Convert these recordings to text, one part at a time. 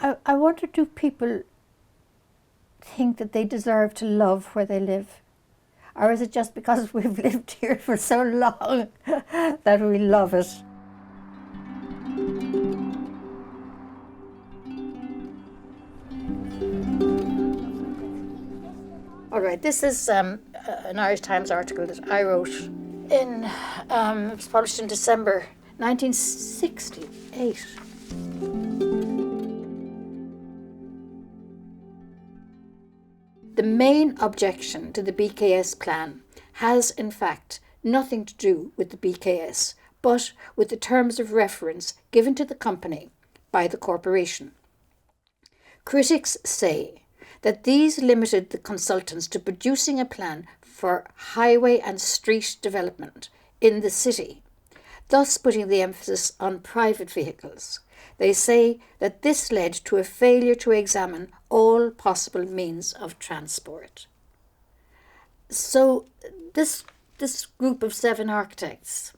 I wonder, do people think that they deserve to love where they live? Or is it just because we've lived here for so long that we love it? All right, this is an Irish Times article that I wrote in, it was published in December 1968. The main objection to the BKS plan has, in fact, nothing to do with the BKS, but with the terms of reference given to the company by the corporation. Critics say that these limited the consultants to producing a plan for highway and street development in the city, thus putting the emphasis on private vehicles. They say that this led to a failure to examine all possible means of transport. So this group of 7 architects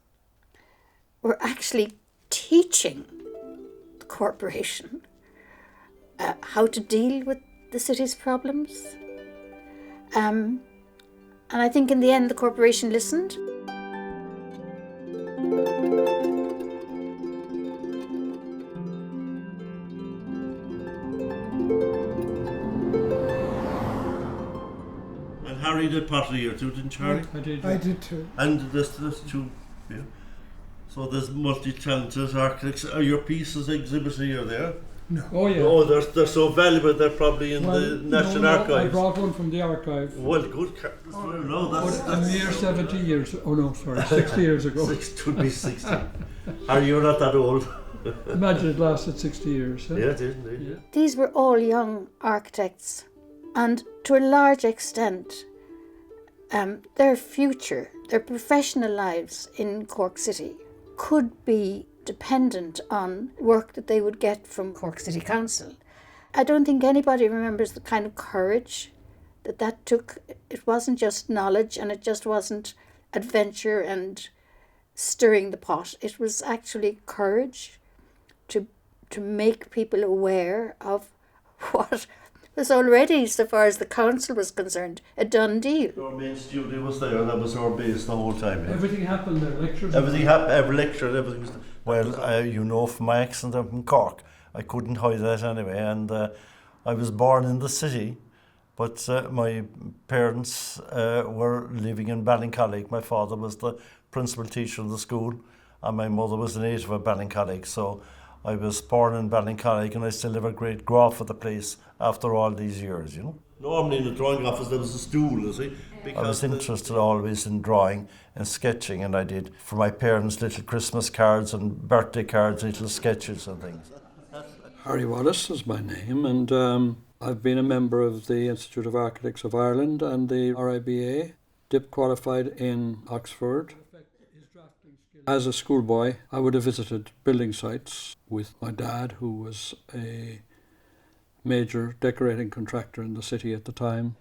were actually teaching the corporation how to deal with the city's problems. And I think in the end the corporation listened. And Harry did part of the year too, didn't you, Harry? I did. I did too. And there's two, yeah. So there's multi-talented architects. Are your pieces exhibited here there? No. Oh yeah. Oh, they're so valuable. They're probably in the National Archives. I brought one from the archive. Well, good. No, that's A mere 70 years. Oh no, sorry, 60 years ago. It would be 60. Are you not that old? Imagine it lasted 60 years. Huh? Yeah, it did indeed. Yeah. These were all young architects, and to a large extent, their future, their professional lives in Cork City could be dependent on work that they would get from Cork City Council. I don't think anybody remembers the kind of courage that took. It wasn't just knowledge, and it just wasn't adventure and stirring the pot. It was actually courage to make people aware of what was already, so far as the council was concerned, a done deal. Our main studio was there. That was our base the whole time. Yeah. Everything happened there, lectures. Everything happened. Every lecture, everything was. Well, you know from my accent, I'm from Cork. I couldn't hide that anyway. And I was born in the city, but my parents were living in Ballincollig. My father was the principal teacher of the school, and my mother was a native of Ballincollig. So I was born in Ballincollig, and I still have a great graph of the place after all these years, you know. Normally in the drawing office there was a stool, you see. I was interested always in drawing and sketching, and I did for my parents little Christmas cards and birthday cards, little sketches and things. Harry Wallace is my name, and I've been a member of the Institute of Architects of Ireland and the RIBA, DIP qualified in Oxford. As a schoolboy, I would have visited building sites with my dad, who was a major decorating contractor in the city at the time.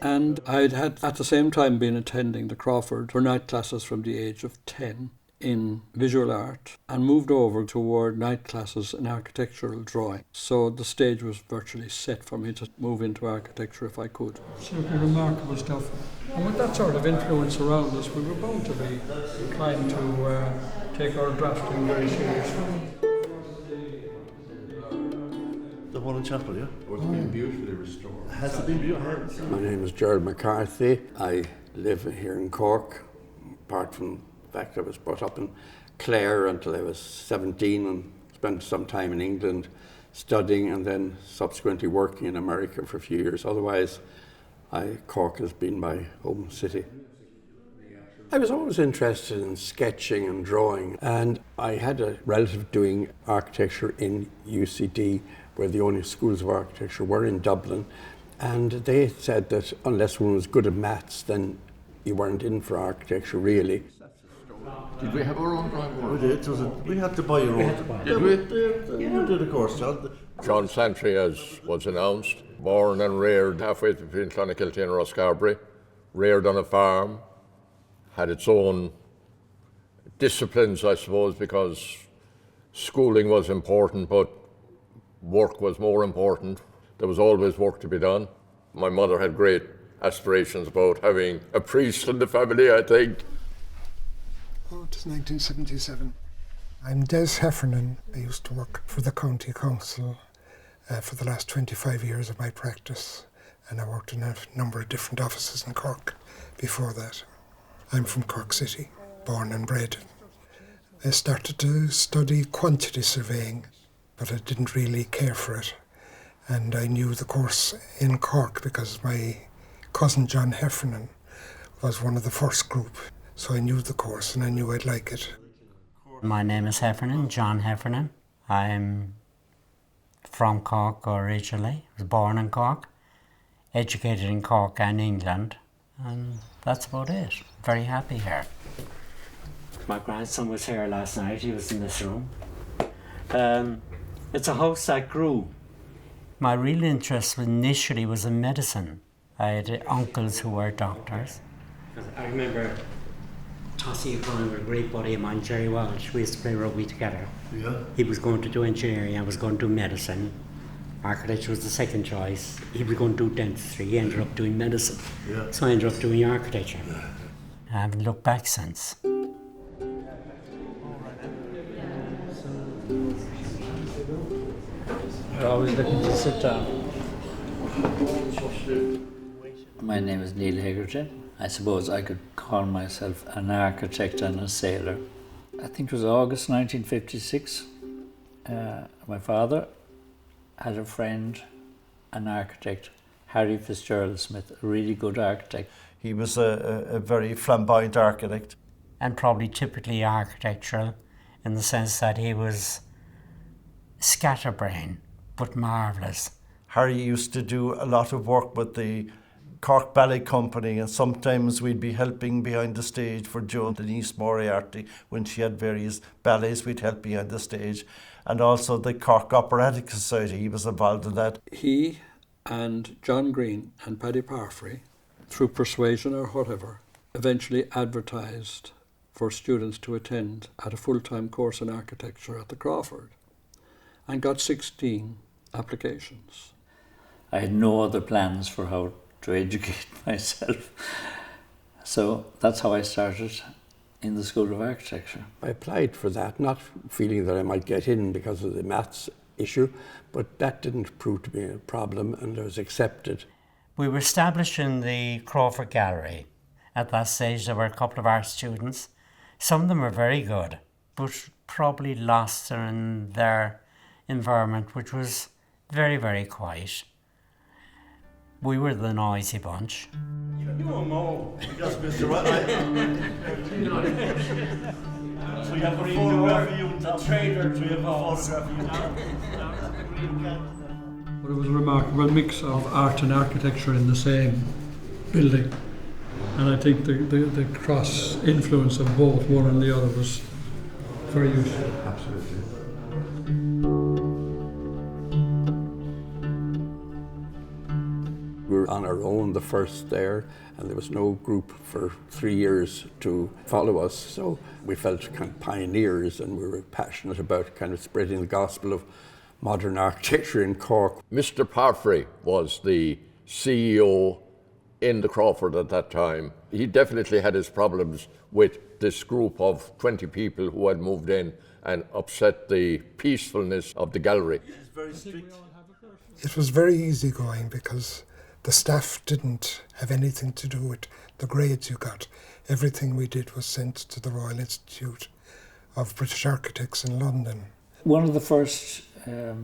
And I'd had at the same time been attending the Crawford for night classes from the age of 10 in visual art, and moved over toward night classes in architectural drawing. So the stage was virtually set for me to move into architecture if I could. Absolutely remarkable stuff. And with that sort of influence around us, we were bound to be inclined to take our drafting very seriously. The one in Chapel, yeah? It's been beautifully restored. Has it been beautiful? My name is Gerald McCarthy. I live here in Cork, apart from the fact I was brought up in Clare until I was 17 and spent some time in England studying and then subsequently working in America for a few years. Otherwise, Cork has been my home city. I was always interested in sketching and drawing, and I had a relative doing architecture in UCD, where the only schools of architecture were in Dublin, and they said that unless one was good at maths, then you weren't in for architecture really. Did we have our own drawing board? We did. We had to buy your own. Did we? You did, of course, John. John Santry, as was announced, born and reared halfway between Clonakilty and Roscarbery, reared on a farm, had its own disciplines, I suppose, because schooling was important, but work was more important. There was always work to be done. My mother had great aspirations about having a priest in the family, I think. Oh, it is 1977. I'm Des Heffernan. I used to work for the County Council for the last 25 years of my practice, and I worked in a number of different offices in Cork before that. I'm from Cork City, born and bred. I started to study quantity surveying, but I didn't really care for it. And I knew the course in Cork because my cousin John Heffernan was one of the first group. So I knew the course and I knew I'd like it. My name is Heffernan, John Heffernan. I'm from Cork originally. I was born in Cork, educated in Cork and England, and that's about it. Very happy here. My grandson was here last night. He was in this room. It's a house that grew. My real interest initially was in medicine. I had uncles who were doctors. I remember tossing a coin with a great buddy of mine, Jerry Walsh. We used to play rugby together. Yeah. He was going to do engineering, I was going to do medicine. Architecture was the second choice. He was going to do dentistry. He ended up doing medicine. Yeah. So I ended up doing architecture. I haven't looked back since. You're always looking to sit down. My name is Neil Higgerton. I suppose I could call myself an architect and a sailor. I think it was August 1956. My father had a friend, an architect, Harry Fitzgerald Smith, a really good architect. He was a very flamboyant architect. And probably typically architectural in the sense that he was scatterbrain, but marvellous. Harry used to do a lot of work with the Cork Ballet Company, and sometimes we'd be helping behind the stage for Joan Denise Moriarty when she had various ballets. We'd help behind the stage, and also the Cork Operatic Society. He was involved in that. He and John Green and Paddy Parfrey, through persuasion or whatever, eventually advertised for students to attend at a full-time course in architecture at the Crawford, and got 16 applications. I had no other plans for how to educate myself. So that's how I started in the School of Architecture. I applied for that, not feeling that I might get in because of the maths issue, but that didn't prove to be a problem, and I was accepted. We were established in the Crawford Gallery. At that stage there were a couple of art students. Some of them were very good, but probably lost in their environment, which was very, very quiet. We were the noisy bunch. You know, because Mr. So you have a photograph of you and the trader, so you have a photograph of you. But it was a remarkable mix of art and architecture in the same building. And I think the cross influence of both, one and the other, was very useful. Absolutely. We were on our own the first there, and there was no group for 3 years to follow us, so we felt kind of pioneers, and we were passionate about kind of spreading the gospel of modern architecture in Cork. Mr. Parfrey was the CEO in the Crawford at that time. He definitely had his problems with this group of 20 people who had moved in and upset the peacefulness of the gallery. It's very strict. It was very easygoing because the staff didn't have anything to do with the grades you got. Everything we did was sent to the Royal Institute of British Architects in London. One of the first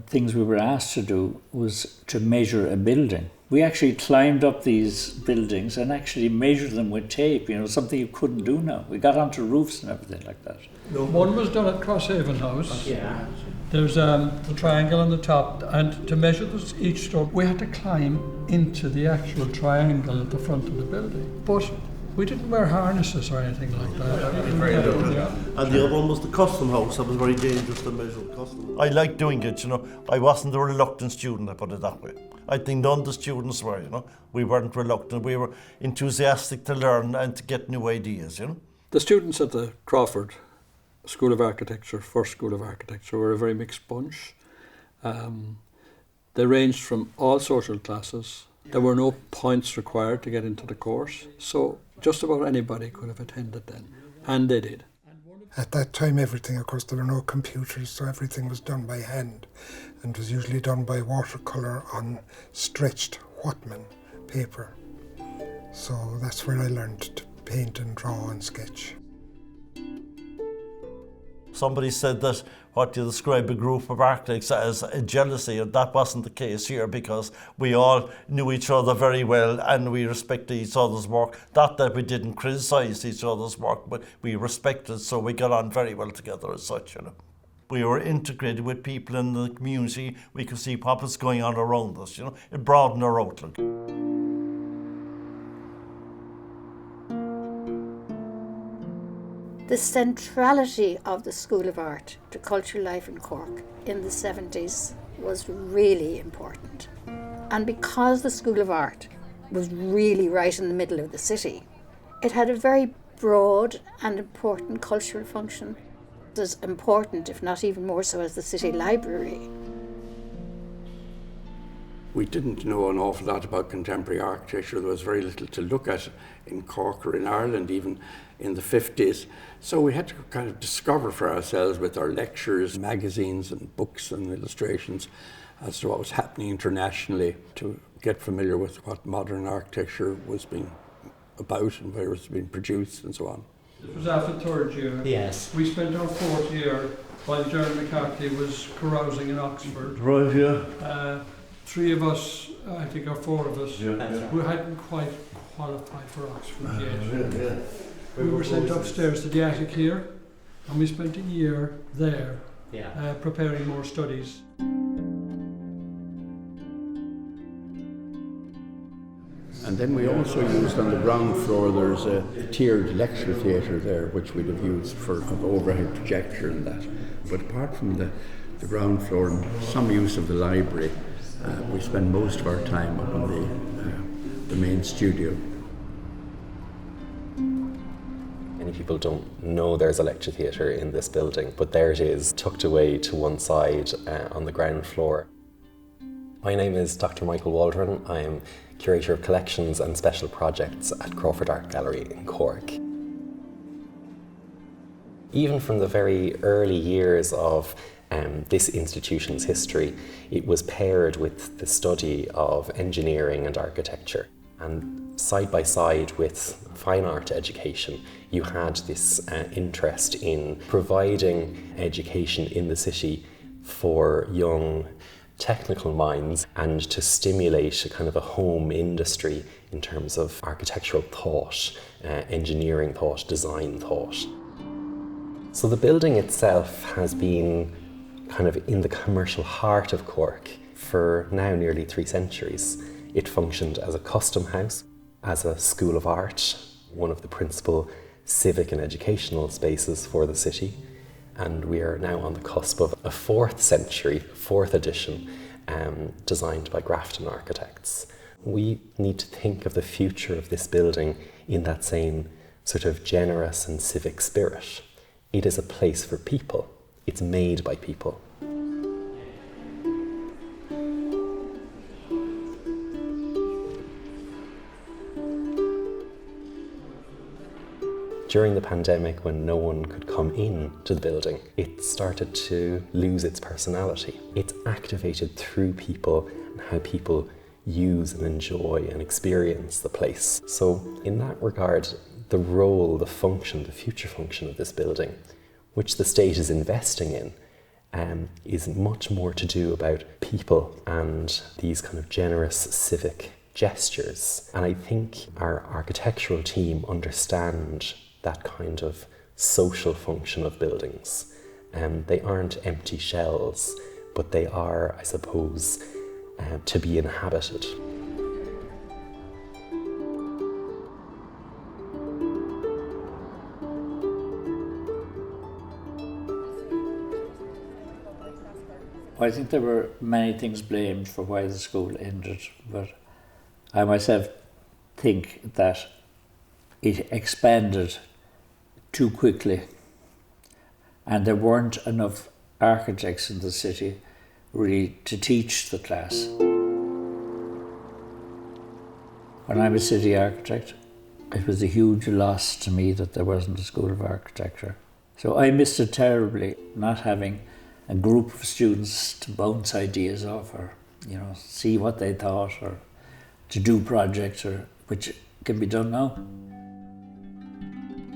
things we were asked to do was to measure a building. We actually climbed up these buildings and actually measured them with tape, something you couldn't do now. We got onto roofs and everything like that. One was done at Crosshaven House. Yeah. There's the triangle on the top, and to measure each stroke, we had to climb into the actual triangle at the front of the building. But we didn't wear harnesses or anything like that. And the other one was the custom house. That was very dangerous to measure custom. I liked doing it, I wasn't a reluctant student, I put it that way. I think none of the students were, We weren't reluctant. We were enthusiastic to learn and to get new ideas, The students at the Crawford School of Architecture, first School of Architecture, were a very mixed bunch. They ranged from all social classes. There were no points required to get into the course, so just about anybody could have attended then, and they did. At that time, everything, of course, there were no computers, so everything was done by hand and was usually done by watercolour on stretched Whatman paper. So that's where I learned to paint and draw and sketch. Somebody said that what you describe a group of architects as a jealousy, and that wasn't the case here because we all knew each other very well and we respected each other's work. Not that we didn't criticise each other's work, but we respected, so we got on very well together as such, you know. We were integrated with people in the community. We could see what was going on around us, you know. It broadened our outlook. The centrality of the School of Art to cultural life in Cork in the 70s was really important. And because the School of Art was really right in the middle of the city, it had a very broad and important cultural function. It was important, if not even more so, as the city library. We didn't know an awful lot about contemporary architecture. There was very little to look at in Cork or in Ireland, even in the 50s. So we had to kind of discover for ourselves with our lectures, magazines and books and illustrations as to what was happening internationally, to get familiar with what modern architecture was being about and where it was being produced and so on. It was after third year. Yes. We spent our fourth year while Jerry McCarthy was carousing in Oxford. Right, yeah. Three of us, I think, or four of us, Yeah. who hadn't quite qualified for Oxford yet. Yeah. We were sent upstairs to the attic here, and we spent a year there preparing more studies. And then we also used on the ground floor, there's a tiered lecture theatre there, which we'd have used for an overhead projector and that. But apart from the ground floor and some use of the library, we spend most of our time up on the main studio. Many people don't know there's a lecture theatre in this building, but there it is, tucked away to one side on the ground floor. My name is Dr. Michael Waldron. I am Curator of Collections and Special Projects at Crawford Art Gallery in Cork. Even from the very early years of this institution's history, it was paired with the study of engineering and architecture. And side by side with fine art education, you had this interest in providing education in the city for young technical minds and to stimulate a kind of a home industry in terms of architectural thought, engineering thought, design thought. So the building itself has been kind of in the commercial heart of Cork for now nearly 3 centuries. It functioned as a custom house, as a school of art, one of the principal civic and educational spaces for the city. And we are now on the cusp of a 4th century, 4th edition, designed by Grafton architects. We need to think of the future of this building in that same sort of generous and civic spirit. It is a place for people. It's made by people. During the pandemic, when no one could come in to the building, it started to lose its personality. It's activated through people and how people use and enjoy and experience the place. So in that regard, the role, the function, the future function of this building, which the state is investing in, is much more to do about people and these kind of generous civic gestures. And I think our architectural team understand that kind of social function of buildings. They aren't empty shells, but they are, I suppose, to be inhabited. I think there were many things blamed for why the school ended, but I myself think that it expanded too quickly and there weren't enough architects in the city really to teach the class. When I was city architect, it was a huge loss to me that there wasn't a School of Architecture. So I missed it terribly, not having a group of students to bounce ideas off, or see what they thought, or to do projects, or which can be done now.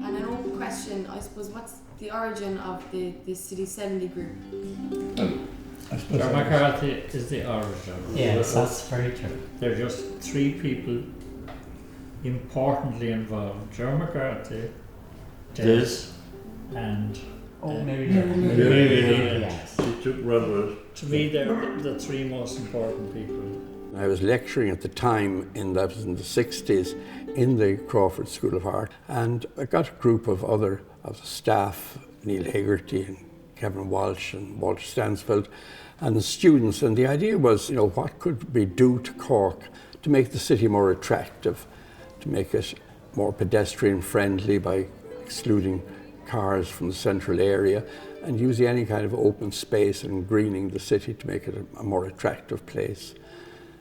And an open question, I suppose, what's the origin of the City 70 group? John McCarthy is the origin. Yes, that's very true. There are just three people importantly involved: John McCarthy, Des, and Mary Leland. Yes. She took Redwood. To me, they're the three most important people. I was lecturing at the time, that was in the 60s, in the Crawford School of Art, and I got a group of the staff, Neil Hegarty and Kevin Walsh and Walter Stansfeld, and the students, and the idea was, what could we do to Cork to make the city more attractive, to make it more pedestrian friendly by excluding cars from the central area, and using any kind of open space and greening the city to make it a more attractive place.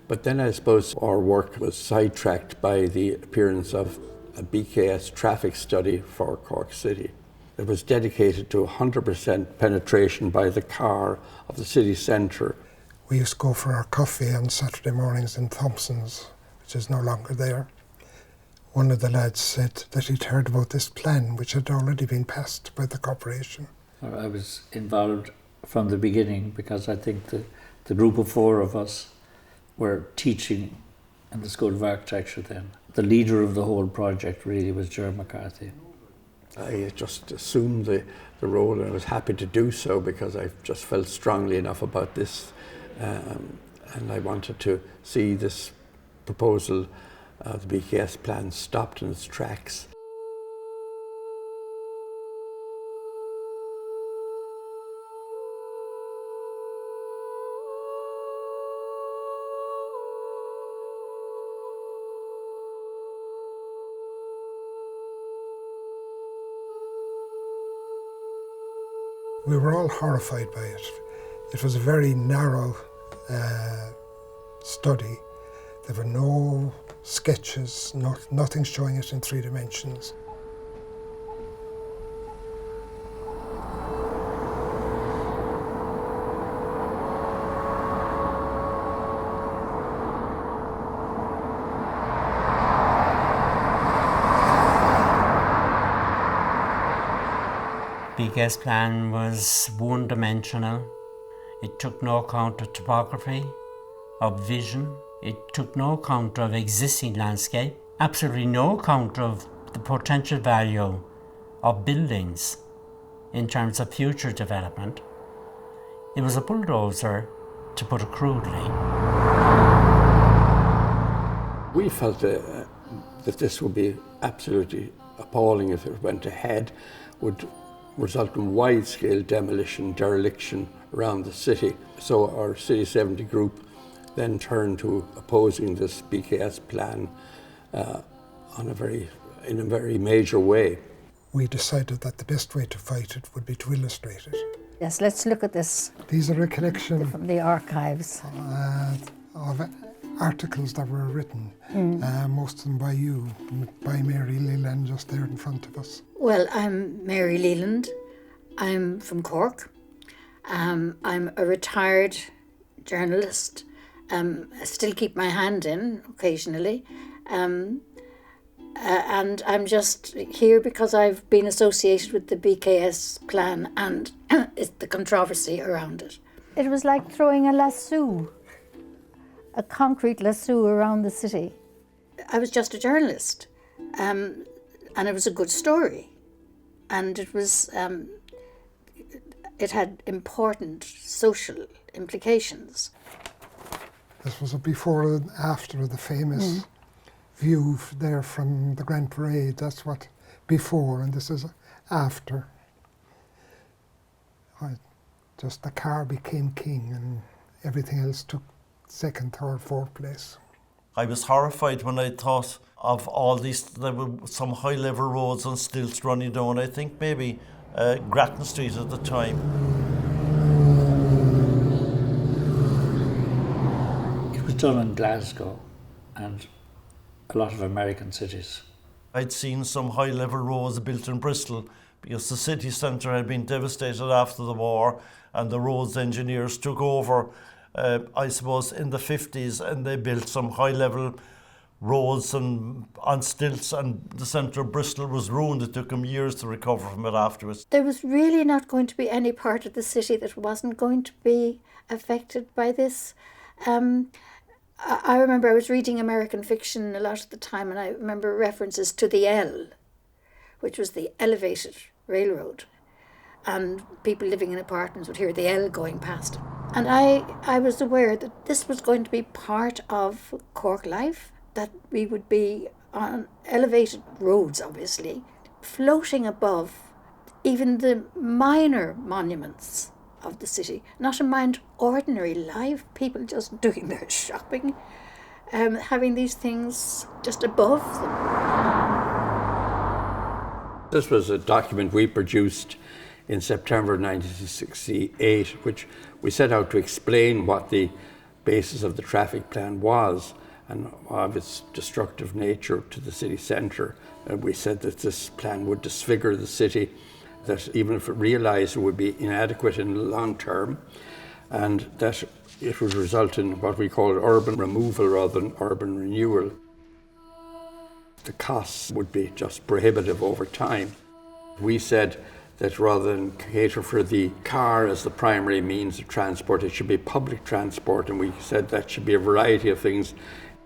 But then I suppose our work was sidetracked by the appearance of a BKS traffic study for Cork City. It was dedicated to 100% penetration by the car of the city centre. We used to go for our coffee on Saturday mornings in Thompson's, which is no longer there. One of the lads said that he'd heard about this plan, which had already been passed by the corporation. I was involved from the beginning because I think the group of four of us were teaching in the School of Architecture then. The leader of the whole project really was John McCarthy. I just assumed the role, and I was happy to do so because I just felt strongly enough about this, and I wanted to see this proposal, the BKS plan, stopped in its tracks. We were all horrified by it. It was a very narrow study. There were no sketches, nothing showing it in 3 dimensions. BKS plan was one-dimensional. It took no account of topography, of vision. It took no account of existing landscape. Absolutely no account of the potential value of buildings in terms of future development. It was a bulldozer, to put it crudely. We felt that this would be absolutely appalling if it went ahead, would result in wide-scale demolition, dereliction around the city. So our City 70 group then turned to opposing this BKS plan in a very major way. We decided that the best way to fight it would be to illustrate it. Yes, let's look at this These are a collection from the archives. of articles that were written, most of them by you, by Mary Leland, just there in front of us. Well, I'm Mary Leland. I'm from Cork. I'm a retired journalist. I still keep my hand in occasionally. And I'm just here because I've been associated with the BKS plan and the controversy around it. It was like throwing a lasso, a concrete lasso around the city. I was just a journalist, and it was a good story. And it was, it had important social implications. This was a before and after the famous view there from the Grand Parade. That's what before, and this is after. Just the car became king and everything else took second, third, fourth place. I was horrified when I thought of all these, there were some high-level roads and stilts running down. I think maybe Grattan Street at the time. done in Glasgow and a lot of American cities. I'd seen some high-level roads built in Bristol because the city centre had been devastated after the war, and the roads engineers took over, I suppose, in the 50s, and they built some high-level roads and on stilts, and the centre of Bristol was ruined. It took them years to recover from it afterwards. There was really not going to be any part of the city that wasn't going to be affected by this. I remember I was reading American fiction a lot of the time, and I remember references to the L, which was the elevated railroad, and people living in apartments would hear the L going past. And I was aware that this was going to be part of Cork life, that we would be on elevated roads, obviously, floating above even the minor monuments of the city, not to mind ordinary live people just doing their shopping, having these things just above them. This was a document we produced in September 1968, which we set out to explain what the basis of the traffic plan was and of its destructive nature to the city centre. We said that this plan would disfigure the city, that even if it realised it would be inadequate in the long term, and that it would result in what we call urban removal rather than urban renewal. The costs would be just prohibitive over time. We said that rather than cater for the car as the primary means of transport, it should be public transport, and we said that should be a variety of things.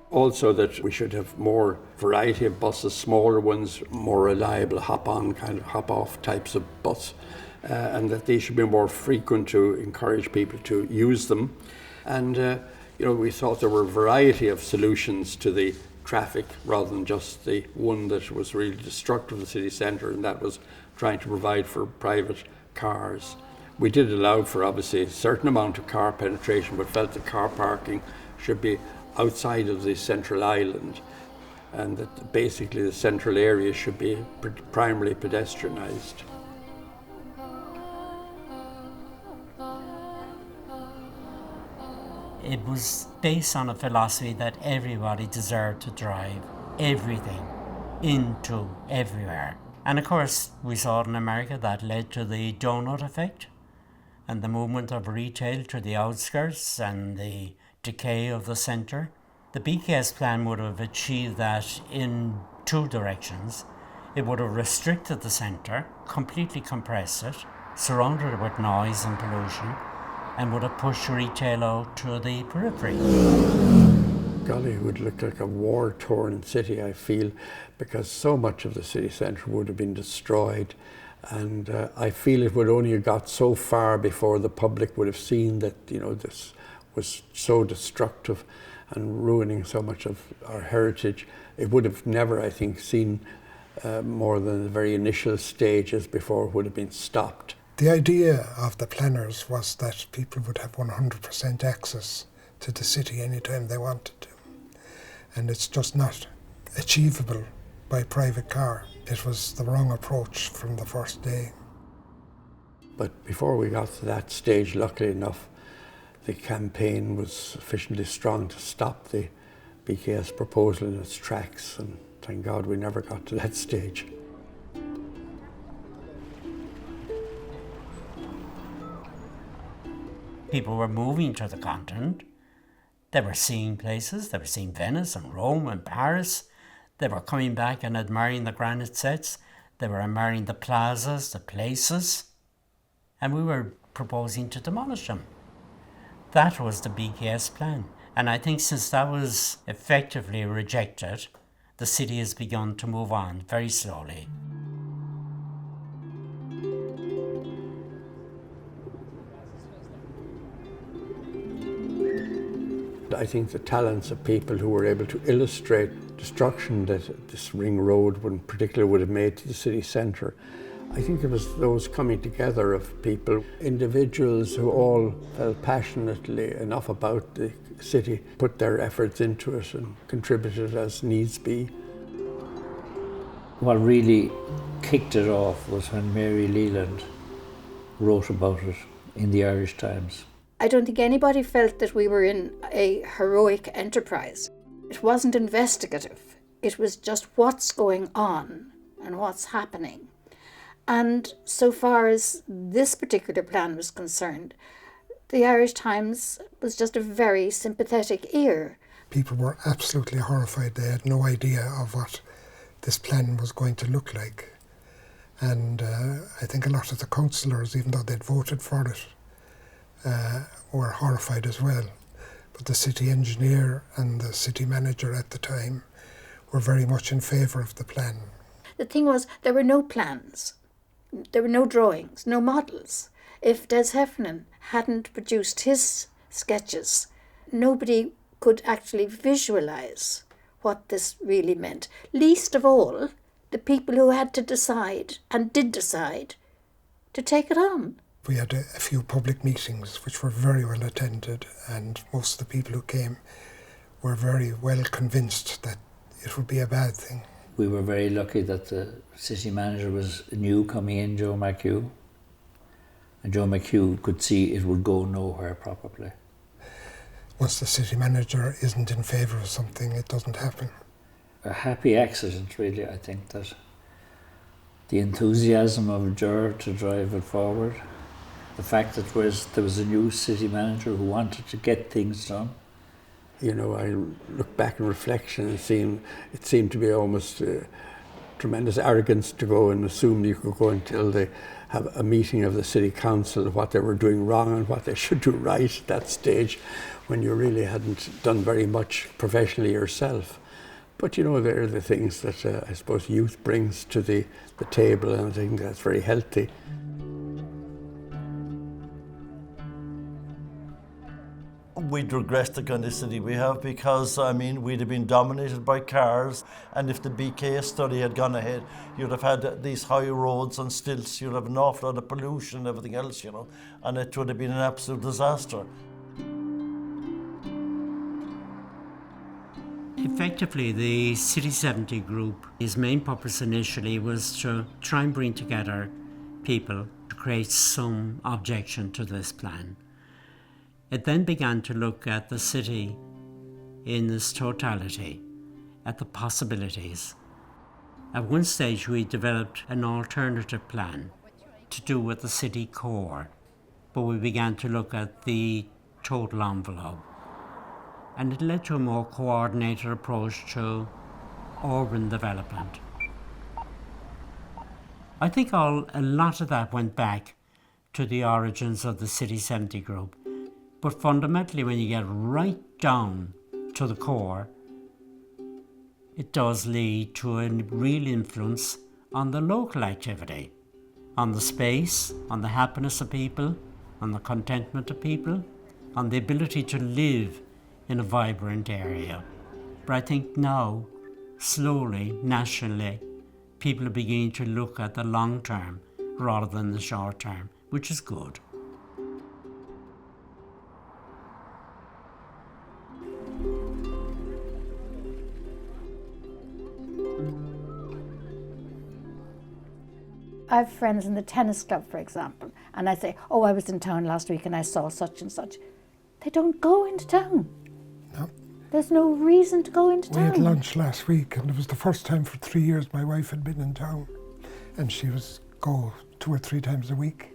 Also that we should have more variety of buses, smaller ones, more reliable hop-on, kind of hop-off types of bus, and that these should be more frequent to encourage people to use them. And we thought there were a variety of solutions to the traffic rather than just the one that was really destructive of the city centre, and that was trying to provide for private cars. We did allow for obviously a certain amount of car penetration, but felt that car parking should be outside of the central island, and that basically the central area should be primarily pedestrianised. It was based on a philosophy that everybody deserved to drive everything into everywhere. And of course, we saw it in America. That led to the donut effect and the movement of retail to the outskirts and the decay of the centre. The BKS plan would have achieved that in two directions. It would have restricted the centre, completely compressed it, surrounded it with noise and pollution, and would have pushed retail out to the periphery. Golly, it would look like a war-torn city, I feel, because so much of the city centre would have been destroyed. And I feel it would only have got so far before the public would have seen that, this was so destructive and ruining so much of our heritage. It would have never, I think, seen more than the very initial stages before it would have been stopped. The idea of the planners was that people would have 100% access to the city anytime they wanted to. And it's just not achievable by private car. It was the wrong approach from the first day. But before we got to that stage, luckily enough, the campaign was sufficiently strong to stop the BKS proposal in its tracks, and thank God we never got to that stage. People were moving to the continent. They were seeing places. They were seeing Venice and Rome and Paris. They were coming back and admiring the granite sets. They were admiring the plazas, the places. And we were proposing to demolish them. That was the BKS plan. And I think since that was effectively rejected, the city has begun to move on very slowly. I think the talents of people who were able to illustrate destruction that this ring road in particular would have made to the city centre. I think it was those coming together of people, individuals who all felt passionately enough about the city, put their efforts into it and contributed as needs be. What really kicked it off was when Mary Leland wrote about it in the Irish Times. I don't think anybody felt that we were in a heroic enterprise. It wasn't investigative. It was just what's going on and what's happening. And so far as this particular plan was concerned, the Irish Times was just a very sympathetic ear. People were absolutely horrified. They had no idea of what this plan was going to look like. And I think a lot of the councillors, even though they'd voted for it, were horrified as well. But the city engineer and the city manager at the time were very much in favour of the plan. The thing was, there were no plans. There were no drawings, no models. If Des Heffernan hadn't produced his sketches, nobody could actually visualise what this really meant. Least of all, the people who had to decide, and did decide, to take it on. We had a few public meetings which were very well attended, and most of the people who came were very well convinced that it would be a bad thing. We were very lucky that the city manager was new coming in, Joe McHugh. And Joe McHugh could see it would go nowhere probably. Once the city manager isn't in favour of something, it doesn't happen. A happy accident, really, I think, that the enthusiasm of Ger to drive it forward, the fact that there was a new city manager who wanted to get things done. You know, I look back in reflection and it seemed to be almost tremendous arrogance to go and assume you could go and tell have a meeting of the city council what they were doing wrong and what they should do right at that stage, when you really hadn't done very much professionally yourself. But you know, they're the things that I suppose youth brings to the table, and I think that's very healthy. We'd regret the kind of city we have because, I mean, we'd have been dominated by cars, and if the BKS study had gone ahead, you'd have had these high roads and stilts, you'd have an awful lot of pollution and everything else, you know, and it would have been an absolute disaster. Effectively, the City 70 group, his main purpose initially was to try and bring together people to create some objection to this plan. It then began to look at the city in its totality, at the possibilities. At one stage we developed an alternative plan to do with the city core, but we began to look at the total envelope. And it led to a more coordinated approach to urban development. I think a lot of that went back to the origins of the City 70 group. But fundamentally, when you get right down to the core, it does lead to a real influence on the local activity, on the space, on the happiness of people, on the contentment of people, on the ability to live in a vibrant area. But I think now, slowly, nationally, people are beginning to look at the long term rather than the short term, which is good. I have friends in the tennis club, for example, and I say, oh, I was in town last week and I saw such and such. They don't go into town. No. There's no reason to go into town. We had lunch last week, and it was the first time for 3 years my wife had been in town, and she was go 2 or 3 times a week.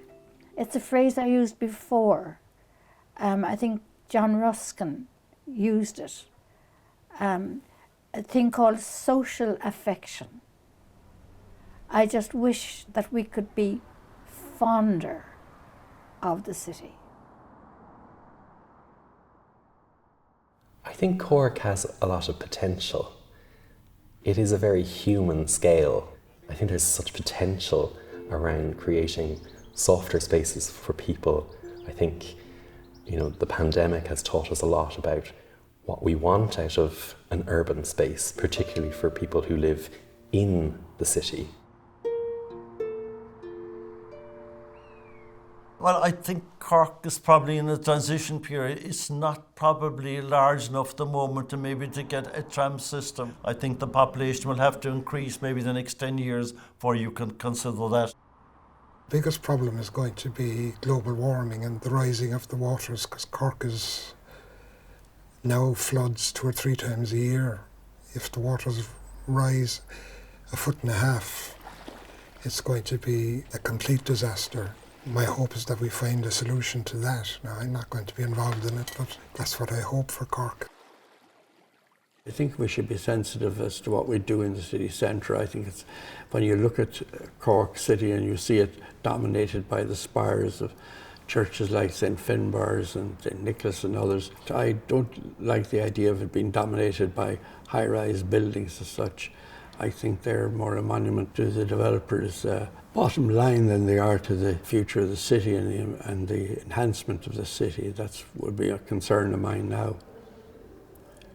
It's a phrase I used before. I think John Ruskin used it. A thing called social affection. I just wish that we could be fonder of the city. I think Cork has a lot of potential. It is a very human scale. I think there's such potential around creating softer spaces for people. I think, you know, the pandemic has taught us a lot about what we want out of an urban space, particularly for people who live in the city. Well, I think Cork is probably in a transition period. It's not probably large enough at the moment to maybe to get a tram system. I think the population will have to increase maybe the next 10 years before you can consider that. Biggest problem is going to be global warming and the rising of the waters, because Cork is now floods 2 or 3 times a year. If the waters rise 1.5 feet, it's going to be a complete disaster. My hope is that we find a solution to that. Now, I'm not going to be involved in it, but that's what I hope for Cork. I think we should be sensitive as to what we do in the city centre. I think it's when you look at Cork City and you see it dominated by the spires of churches like St Finbarr's and St Nicholas and others. I don't like the idea of it being dominated by high-rise buildings as such. I think they're more a monument to the developers' bottom line than they are to the future of the city and the enhancement of the city. That would be a concern of mine now.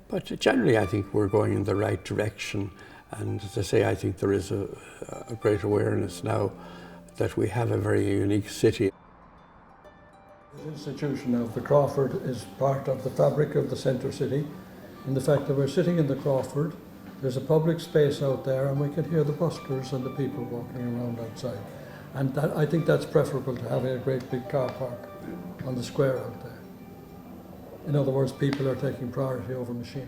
But generally, I think we're going in the right direction. And as I say, I think there is a great awareness now that we have a very unique city. The institution of the Crawford is part of the fabric of the centre city. In the fact that we're sitting in the Crawford, there's a public space out there and we can hear the buskers and the people walking around outside. And I think that's preferable to having a great big car park on the square out there. In other words, people are taking priority over machinery.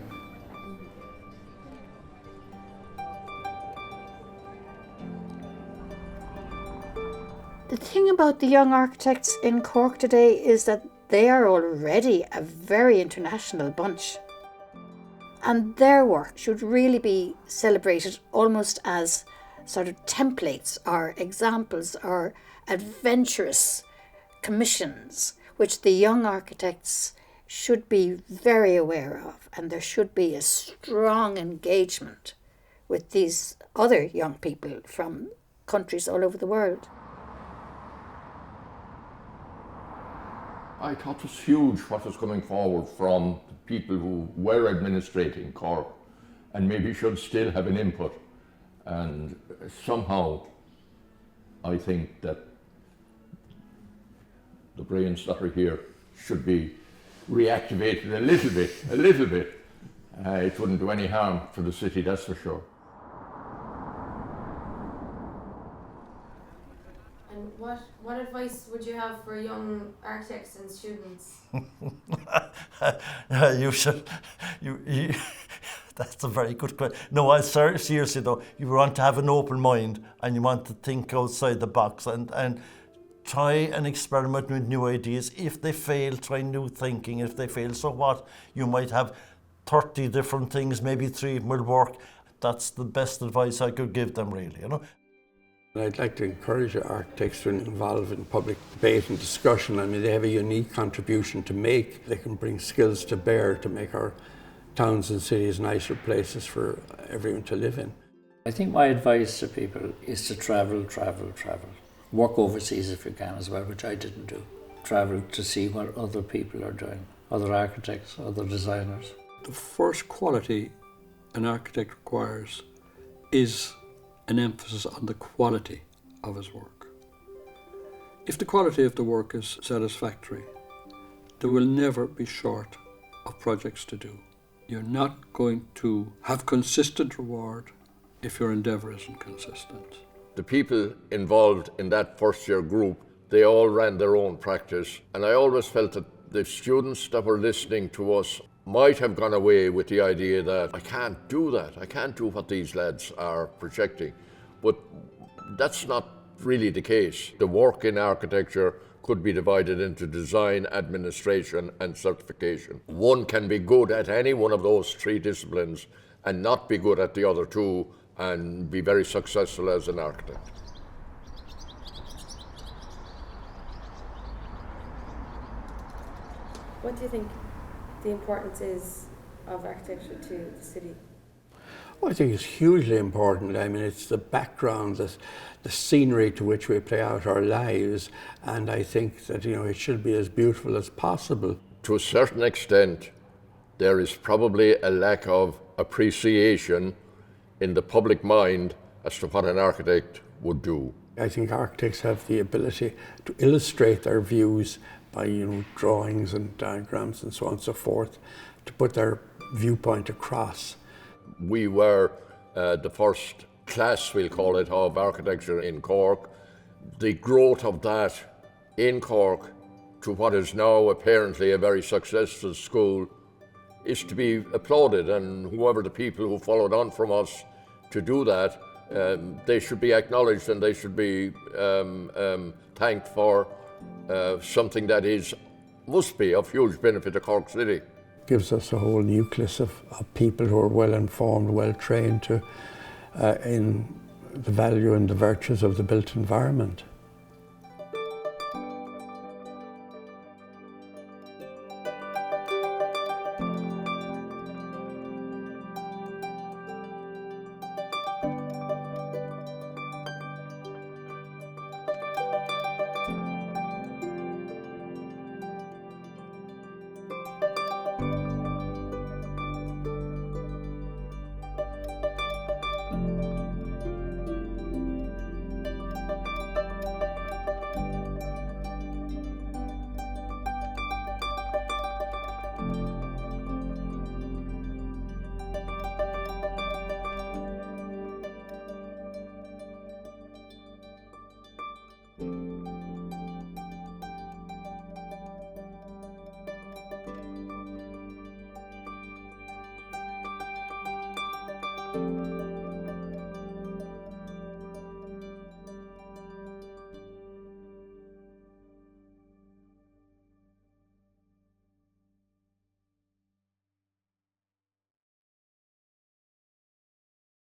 The thing about the young architects in Cork today is that they are already a very international bunch. And their work should really be celebrated almost as sort of templates or examples or adventurous commissions, which the young architects should be very aware of. And there should be a strong engagement with these other young people from countries all over the world. I thought it was huge what was coming forward from the people who were administrating Cork and maybe should still have an input. And somehow I think that the brains that are here should be reactivated a little bit. It wouldn't do any harm for the city, that's for sure. And what advice would you have for young architects and students? That's a very good question. No, seriously though, you want to have an open mind and you want to think outside the box and try and experiment with new ideas. If they fail, try new thinking. If they fail, so what? You might have 30 different things, maybe 3 will work. That's the best advice I could give them, really, you know. I'd like to encourage architects to involve in public debate and discussion. I mean, they have a unique contribution to make. They can bring skills to bear to make our towns and cities nicer places for everyone to live in. I think my advice to people is to travel. Work overseas if you can as well, which I didn't do. Travel to see what other people are doing, other architects, other designers. The first quality an architect requires is an emphasis on the quality of his work. If the quality of the work is satisfactory, there will never be short of projects to do. You're not going to have consistent reward if your endeavour isn't consistent. The people involved in that first year group, they all ran their own practice, and I always felt that the students that were listening to us might have gone away with the idea that I can't do that, I can't do what these lads are projecting. But that's not really the case. The work in architecture could be divided into design, administration and certification. One can be good at any one of those 3 disciplines and not be good at the other 2 and be very successful as an architect. What do you think the importance is of architecture to the city? Well, I think it's hugely important. I mean, it's the background, the scenery to which we play out our lives, and I think that, you know, it should be as beautiful as possible. To a certain extent, there is probably a lack of appreciation in the public mind as to what an architect would do. I think architects have the ability to illustrate their views by, you know, drawings and diagrams and so on and so forth, to put their viewpoint across. We were the first class, we'll call it, of architecture in Cork. the growth of that in Cork to what is now apparently a very successful school is to be applauded, and whoever the people who followed on from us to do that, they should be acknowledged and they should be thanked for something that must be of huge benefit to Cork City. Gives us a whole nucleus of people who are well informed, well trained in the value and the virtues of the built environment.